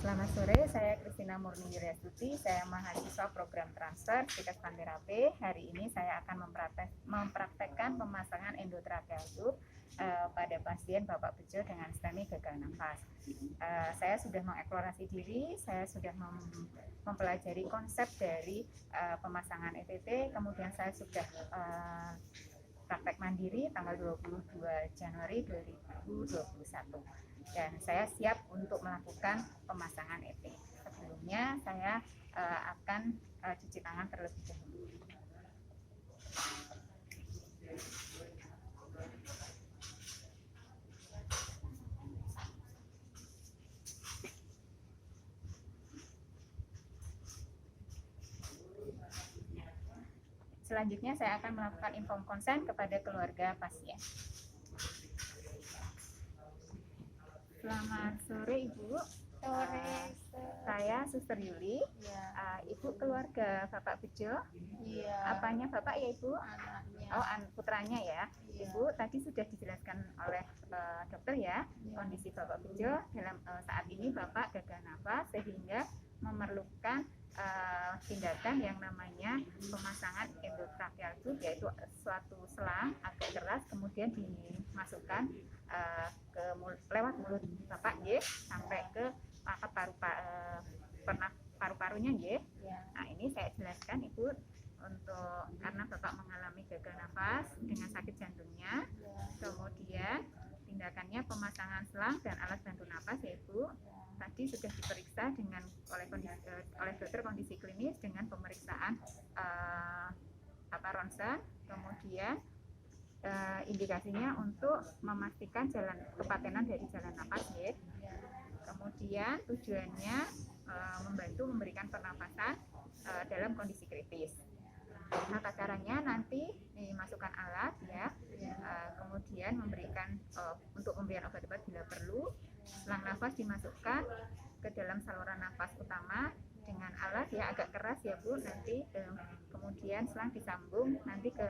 Selamat sore, saya Kristina Murni Wiryastuti, saya mahasiswa program transfer Psikespan Terapi. Hari ini saya akan mempraktekkan pemasangan endotracheal tube pada pasien Bapak Bejo dengan STEMI gagal nafas. Saya sudah mengeksplorasi diri, saya sudah mempelajari konsep dari pemasangan ETT, kemudian saya sudah praktek mandiri tanggal 22 Januari 2021. Dan saya siap untuk melakukan pemasangan EP. Sebelumnya saya akan cuci tangan terlebih dahulu. Selanjutnya saya akan melakukan inform konsen kepada keluarga pasien. Selamat sore Ibu. Sore. Saya Suster Yuli. Ya. Ibu keluarga Bapak Bejo. Iya. Apanya Bapak ya Ibu? Anaknya. Oh, putranya ya. Iya. Ibu tadi sudah dijelaskan oleh dokter ya, kondisi Bapak Bejo dalam saat ini Bapak gagal nafas sehingga memerlukan tindakan yang namanya pemasangan endotracheal tube, yaitu suatu selang agak keras kemudian dimasukkan lewat mulut Bapak nggih sampai ke paru-parunya nggih. Nah, ini saya jelaskan Ibu untuk karena Bapak mengalami gagal nafas dengan sakit jantungnya. Kemudian tindakannya pemasangan selang dan alat bantu nafas ya Ibu. Tadi sudah diperiksa oleh dokter kondisi klinis dengan pemeriksaan ronsen, kemudian indikasinya untuk memastikan kepatenan dari jalan nafas ya. Kemudian tujuannya membantu memberikan pernafasan dalam kondisi kritis. Tata caranya nanti dimasukkan alat ya, kemudian memberikan untuk pemberian obat-obat bila perlu. Selang nafas dimasukkan ke dalam saluran nafas utama dengan alat ya agak keras ya Bu. Nanti kemudian selang disambung nanti ke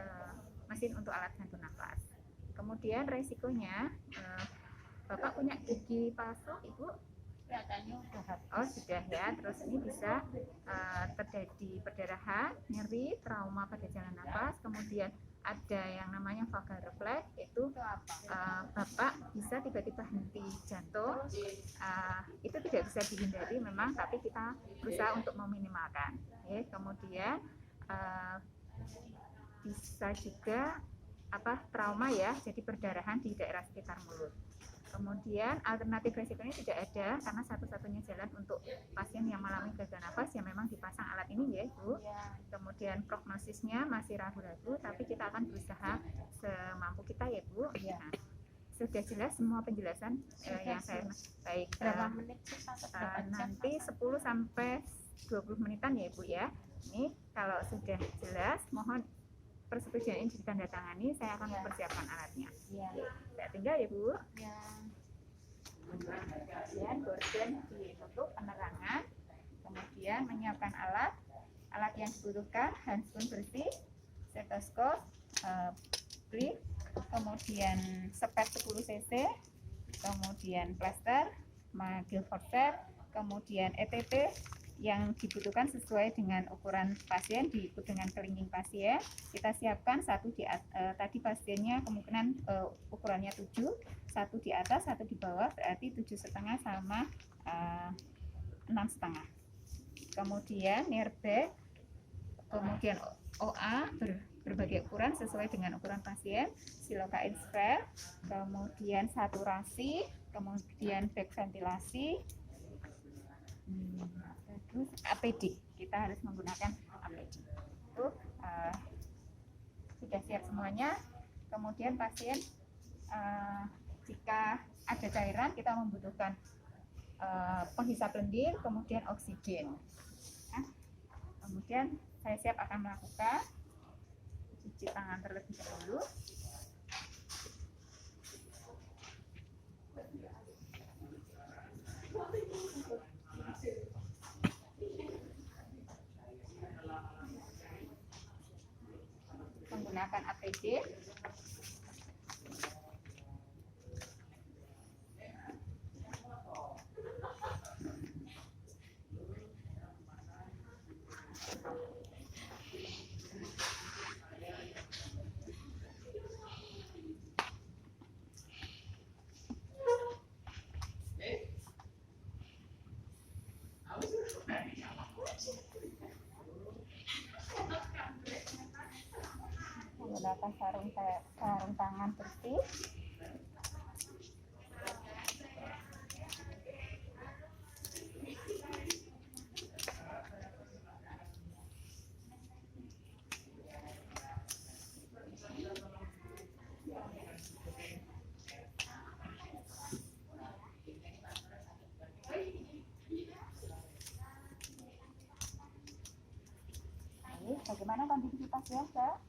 mesin untuk alat bantu nafas. Kemudian resikonya Bapak punya gigi palsu Ibu? Katanya udah. Oh sudah ya. Terus ini bisa terjadi perdarahan, nyeri, trauma pada jalan nafas, kemudian ada yang namanya vagal refleks, itu Bapak bisa tiba-tiba henti jantung. Itu tidak bisa dihindari memang, tapi kita berusaha untuk meminimalkan. Kemudian bisa juga trauma ya, jadi perdarahan di daerah sekitar mulut. Kemudian alternatif resikonya tidak ada karena satu-satunya jalan untuk pasien yang mengalami gagal nafas yang memang dipasang alat ini ya Bu. Kemudian prognosisnya masih ragu-ragu, tapi kita akan berusaha semampu kita ya Bu. Nah, sudah jelas semua penjelasan yang saya baik. Berapa menit sih? Nanti 10 sampai 20 menitan ya Bu ya. Ini kalau sudah jelas mohon persetujuan ini ditandatangani, saya akan mempersiapkan alatnya. Saya tinggal ya Bu. Kemudian gorden ditutup penerangan, kemudian menyiapkan alat yang dibutuhkan, handphone bersih, stetoskop, plip, kemudian sepet 10 cc, kemudian plester, magil forceps, kemudian ETT yang dibutuhkan sesuai dengan ukuran pasien, diikut dengan kelingking pasien. Kita siapkan satu tadi pasiennya kemungkinan ukurannya 7, satu di atas, satu di bawah, berarti 7,5 sama 6,5. Kemudian airbag, kemudian OA berbagai ukuran sesuai dengan ukuran pasien, silokain spray, kemudian saturasi, kemudian bag ventilasi, terus APD, kita harus menggunakan APD. Itu sudah siap semuanya. Kemudian pasien jika ada cairan kita membutuhkan penghisap lendir, kemudian oksigen. Kemudian saya siap akan melakukan cuci tangan terlebih dahulu. Menggunakan APD. Menggunakan sarung tangan bersih. Bagaimana kondisi pasien, Kak?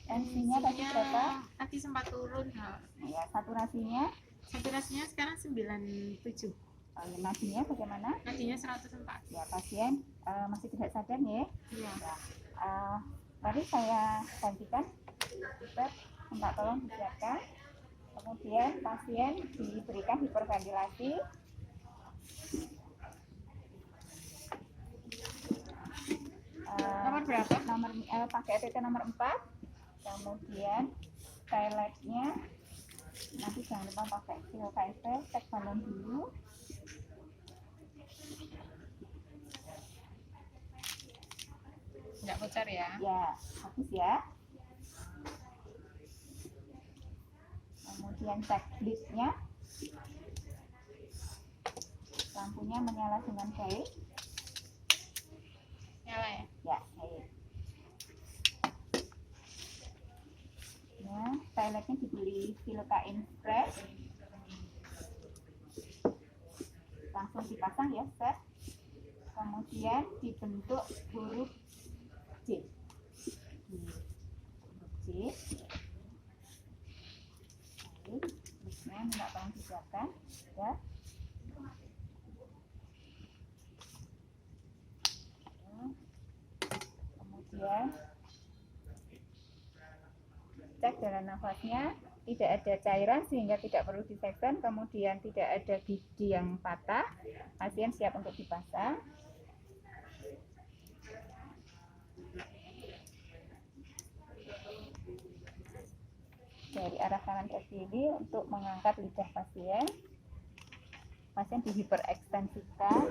Tensinya tadi berapa? Tadi sempat turun. Ya, saturasinya? Saturasinya sekarang 97. Oh, ya, nadinya bagaimana? Nadinya 104. Ya, pasien masih tidak sadar ya? Iya. Ya. Mari saya gantikan. Dokter, minta tolong disiapkan. Kemudian pasien diberikan hiperventilasi. Nomor berapa? Pakai ETT nomor 4. Kemudian toiletnya nanti jangan lupa pakai KSP, cek balon dulu. Nggak bocor ya? Ya, bagus ya. Kemudian cek bleednya, lampunya menyala dengan baik. Nyala ya? Ya, baik. Ya, toiletnya dibeli silokain fresh. Langsung dipasang ya, Sir. Kemudian dibentuk huruf J. J. Baik, terusnya minta tolong disiapkan. Ya. Kemudian cek jalan nafasnya, tidak ada cairan sehingga tidak perlu diseksen, kemudian tidak ada gigi yang patah, pasien siap untuk dipasang. Dari arah kanan ke kiri untuk mengangkat lidah pasien. Pasien dihiperekstensikan.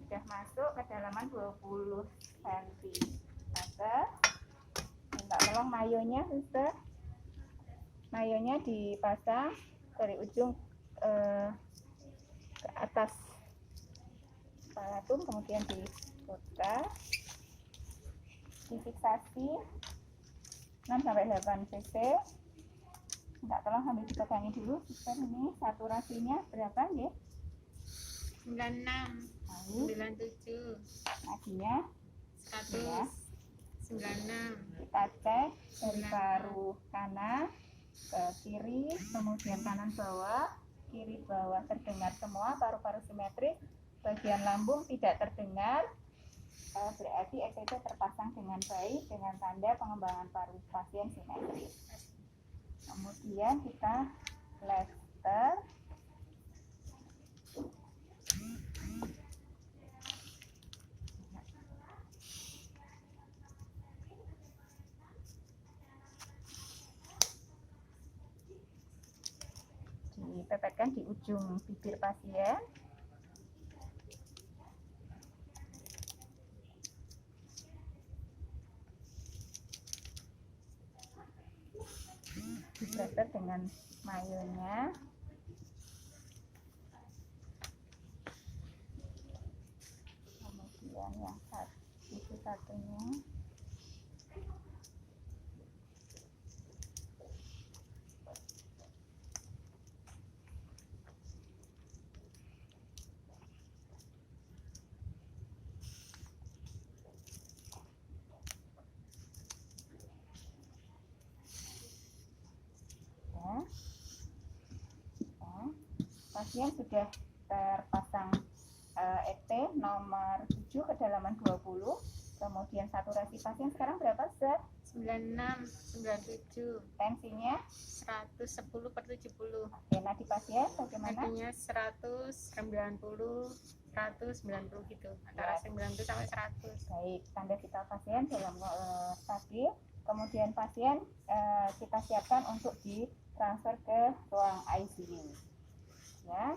Sudah masuk kedalaman 20 cm. Minta tolong mayonya, Suster. Mayonya dipasang dari ujung ke atas palatum, kemudian diputar, difiksasi 6-8 cc. Minta tolong sambil dipegangin dulu. Suster, ini saturasinya berapa ya? 96, 97, nadinya 100, ya. 96. Kita cek dari paru kanan ke kiri, kemudian kanan bawah, kiri bawah terdengar semua, paru-paru simetris, bagian lambung tidak terdengar, berarti ECG terpasang dengan baik dengan tanda pengembangan paru pasien simetris. Kemudian kita plaster. Dipepetkan di ujung bibir pasien. Diplaster dengan mayonya. Kemudian yang satunya. Pasien sudah terpasang ET nomor 7 kedalaman 20. Kemudian saturasi pasien sekarang berapa, Sir? 96, 97, Tensinya 110/70. oke. Nadi pasien bagaimana? Nadinya 100, 90, 190 gitu, antara 90 sampai 100. Baik, tanda vital pasien dalam stabil. Kemudian pasien kita siapkan untuk ditransfer ke ruang ICU. Ya,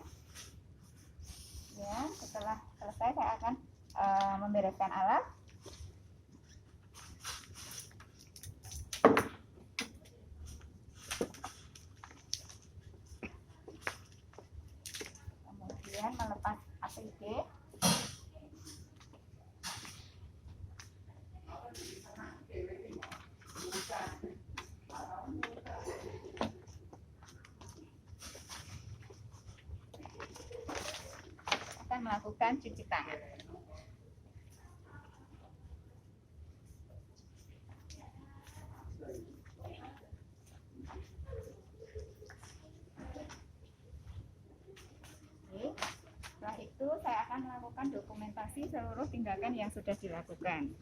setelah selesai saya akan membereskan alat. Kemudian melepas APD. Akan melakukan cuci tangan. Setelah itu saya akan melakukan dokumentasi seluruh tindakan yang sudah dilakukan.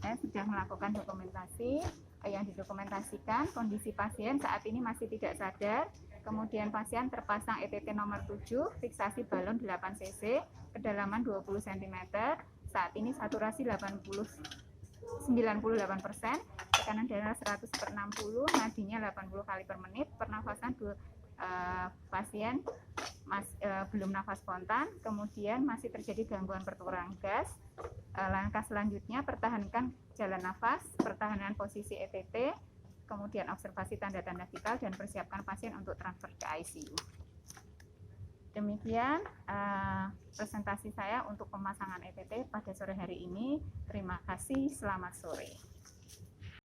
Saya sudah melakukan dokumentasi. Yang didokumentasikan kondisi pasien saat ini masih tidak sadar. Kemudian pasien terpasang ETT nomor 7, fiksasi balon 8 cc, kedalaman 20 cm. Saat ini saturasi 98%, tekanan darah 100/60, nadinya 80 kali per menit, pernafasan pasien belum nafas spontan, kemudian masih terjadi gangguan pertukaran gas. Langkah selanjutnya pertahankan jalan nafas, pertahanan posisi ETT, kemudian observasi tanda-tanda vital dan persiapkan pasien untuk transfer ke ICU. Demikian presentasi saya untuk pemasangan ETT pada sore hari ini. Terima kasih, selamat sore.